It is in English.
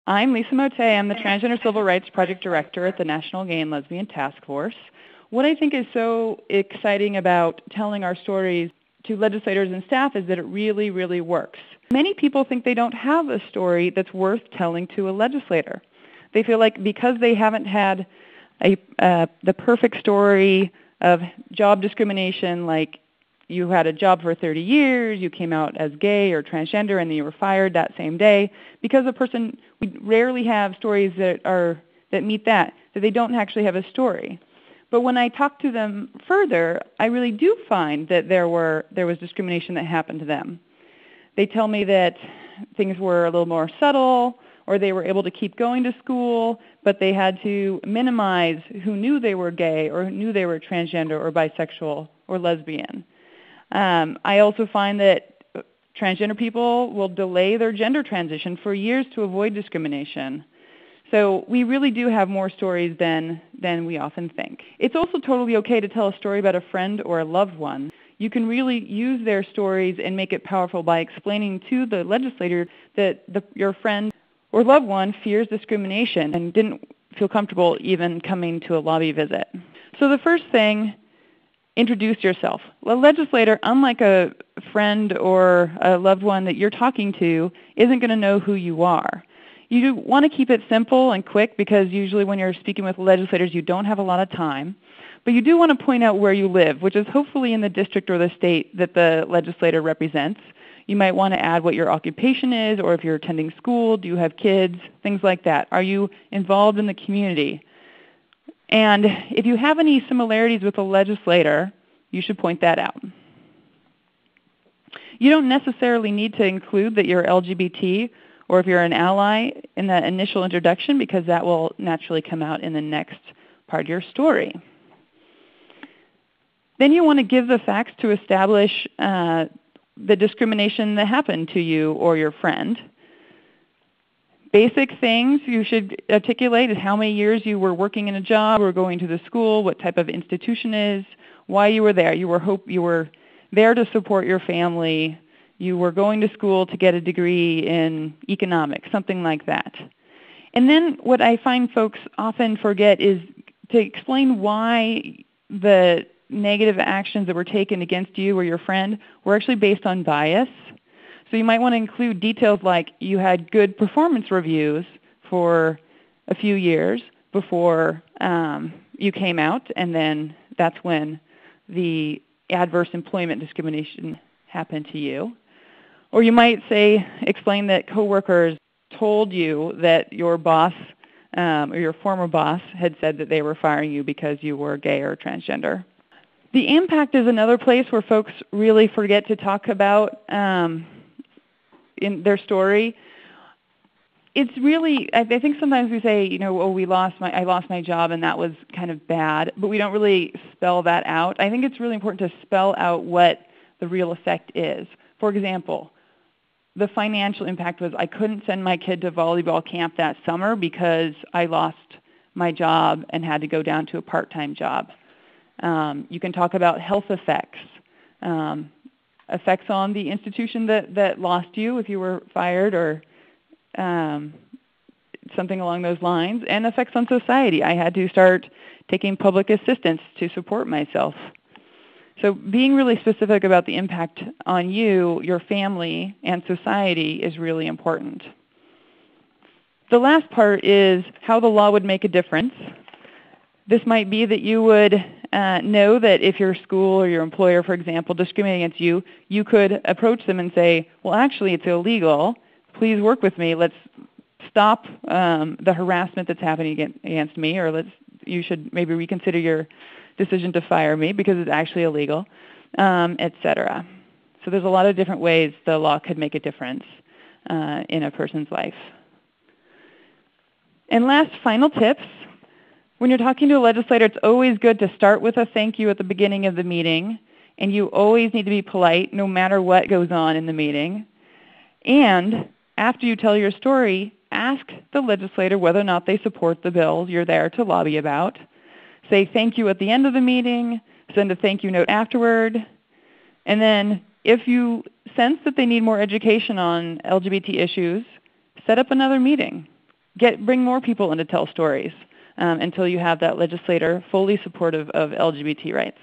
I'm Lisa Mote. I'm the Transgender Civil Rights Project Director at the National Gay and Lesbian Task Force. What I think is so exciting about telling our stories to legislators and staff is that it really, really works. Many people think they don't have a story that's worth telling to a legislator. They feel like because they haven't had the perfect story of job discrimination, like you had a job for 30 years, you came out as gay or transgender, and then you were fired that same day. Because we rarely have stories that meet that they don't actually have a story. But when I talk to them further, I really do find that there was discrimination that happened to them. They tell me that things were a little more subtle, or they were able to keep going to school, but they had to minimize who knew they were gay or who knew they were transgender or bisexual or lesbian. I also find that transgender people will delay their gender transition for years to avoid discrimination. So we really do have more stories than we often think. It's also totally okay to tell a story about a friend or a loved one. You can really use their stories and make it powerful by explaining to the legislator that your friend or loved one fears discrimination and didn't feel comfortable even coming to a lobby visit. So the first thing, introduce yourself. A legislator, unlike a friend or a loved one that you're talking to, isn't going to know who you are. You want to keep it simple and quick because usually when you're speaking with legislators, you don't have a lot of time. But you do want to point out where you live, which is hopefully in the district or the state that the legislator represents. You might want to add what your occupation is, or if you're attending school, do you have kids, things like that. Are you involved in the community? And if you have any similarities with a legislator, you should point that out. You don't necessarily need to include that you're LGBT or if you're an ally in that initial introduction, because that will naturally come out in the next part of your story. Then you want to give the facts to establish the discrimination that happened to you or your friend. Basic things you should articulate is how many years you were working in a job or going to the school, what type of institution is, why you were there. You were there to support your family. You were going to school to get a degree in economics, something like that. And then what I find folks often forget is to explain why the negative actions that were taken against you or your friend were actually based on bias. So you might want to include details like you had good performance reviews for a few years before you came out, and then that's when the adverse employment discrimination happened to you. Or you might explain that coworkers told you that your boss or your former boss had said that they were firing you because you were gay or transgender. The impact is another place where folks really forget to talk about in their story. It's really, I think sometimes we say, oh, I lost my job and that was kind of bad, but we don't really spell that out. I think it's really important to spell out what the real effect is. For example, the financial impact was I couldn't send my kid to volleyball camp that summer because I lost my job and had to go down to a part-time job. You can talk about health effects, effects on the institution that lost you if you were fired or something along those lines, and effects on society. I had to start taking public assistance to support myself. So being really specific about the impact on you, your family, and society is really important. The last part is how the law would make a difference. This might be that you would know that if your school or your employer, for example, discriminating against you, you could approach them and say, well, actually, it's illegal. Please work with me. Let's stop the harassment that's happening against me, or you should maybe reconsider your decision to fire me because it's actually illegal, etc. So there's a lot of different ways the law could make a difference in a person's life. And last, final tips. When you're talking to a legislator, it's always good to start with a thank you at the beginning of the meeting, and you always need to be polite no matter what goes on in the meeting. And after you tell your story, ask the legislator whether or not they support the bills you're there to lobby about. Say thank you at the end of the meeting, send a thank you note afterward, and then if you sense that they need more education on LGBT issues, set up another meeting. bring more people in to tell stories until you have that legislator fully supportive of LGBT rights.